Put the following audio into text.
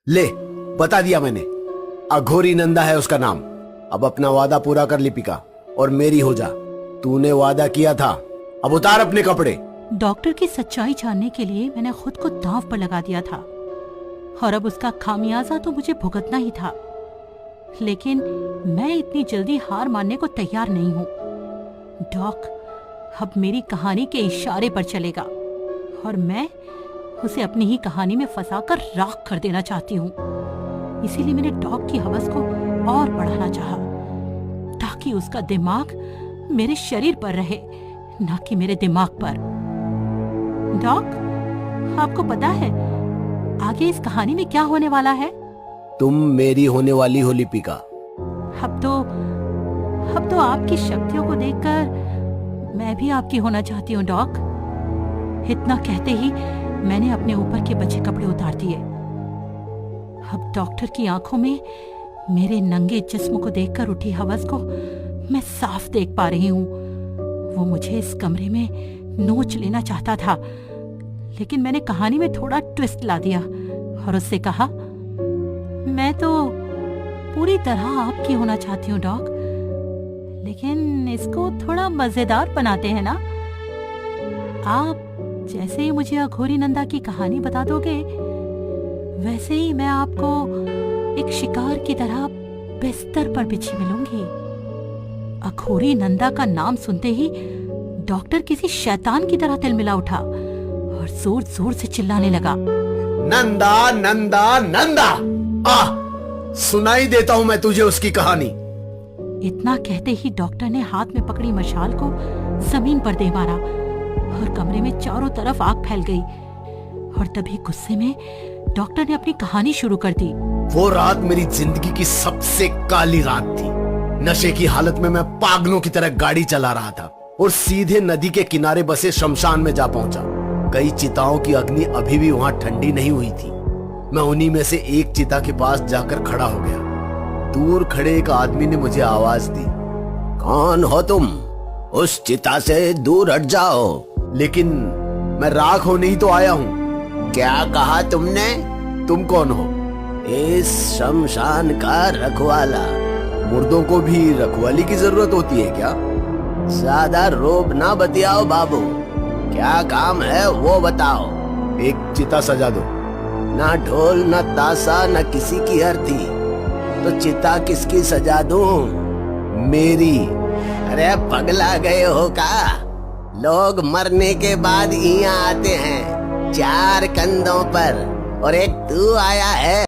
ले, बता दिया मैंने। अघोरी नंदा है उसका नाम। अब अपना वादा पूरा कर लिपिका और मेरी हो जा। तूने वादा किया था, अब उतार अपने कपड़े। डॉक्टर की सच्चाई जानने के लिए मैंने खुद को दांव पर लगा दिया था और अब उसका खामियाजा तो मुझे भुगतना ही था। लेकिन मैं इतनी जल्दी हार मानने को तैयार नहीं हूँ। डॉक अब मेरी कहानी के इशारे पर चलेगा और मैं उसे अपनी ही कहानी में फंसाकर राख कर देना चाहती हूँ। इसीलिए मैंने डॉक की हवस को और बढ़ाना चाहा ताकि उसका दिमाग मेरे शरीर पर रहे, ना कि मेरे दिमाग पर। डॉक, आपको पता है आगे इस कहानी में क्या होने वाला है? तुम मेरी होने वाली हो लिपिका। अब तो आपकी शक्तियों को देखकर मैं भी आपकी होना चाहती हूँ डॉक। इतना कहते ही मैंने अपने ऊपर के बचे कपड़े उतार दिए। अब डॉक्टर की आंखों में मेरे नंगे जिस्म को देखकर उठी हवस को मैं साफ देख पा रही हूँ। वो मुझे इस कमरे में नोच लेना चाहता था, लेकिन मैंने कहानी में थोड़ा ट्विस्ट ला दिया और उससे कहा, मैं तो पूरी तरह आपकी होना चाहती हूँ डॉक, लेकिन इसको थोड़ा मजेदार बनाते हैं ना। आप जैसे ही मुझे अघोरी नंदा की कहानी बता दोगे, वैसे ही मैं आपको एक शिकार की तरह बिस्तर पर बिछी मिलूंगी। अघोरी नंदा का नाम सुनते ही डॉक्टर किसी शैतान की तरह तिलमिला उठा और जोर जोर से चिल्लाने लगा, नंदा नंदा नंदा, सुनाई देता हूं मैं तुझे उसकी कहानी। इतना कहते ही डॉक्टर ने हाथ में पकड़ी मशाल को जमीन पर दे मारा और कमरे में चारों तरफ आग फैल गई। और तभी गुस्से में डॉक्टर ने अपनी कहानी शुरू कर दी। वो रात मेरी जिंदगी की सबसे काली रात थी। नशे की हालत में मैं पागलों की तरह गाड़ी चला रहा था और सीधे नदी के किनारे बसे शमशान में जा पहुंचा। कई चिताओं की अग्नि अभी भी वहां ठंडी नहीं हुई थी। मैं उन्हीं में से एक चिता के पास जाकर खड़ा हो गया। दूर खड़े एक आदमी ने मुझे आवाज दी, कौन हो तुम? उस चिता से दूर हट जाओ। लेकिन मैं राख होने ही तो आया हूँ। क्या कहा तुमने? तुम कौन हो? इस शमशान का रखवाला। मुर्दों को भी रखवाली की जरूरत होती है क्या? ज्यादा रोब ना बतियाओ बाबू, क्या काम है वो बताओ। एक चिता सजा दो। ना ढोल ना ताशा ना किसी की हरती, तो चिता किसकी सजा दूं? मेरी। अरे पगला गए हो का? लोग मरने के बाद यहाँ आते हैं 4 कंधों पर, और एक तू आया है।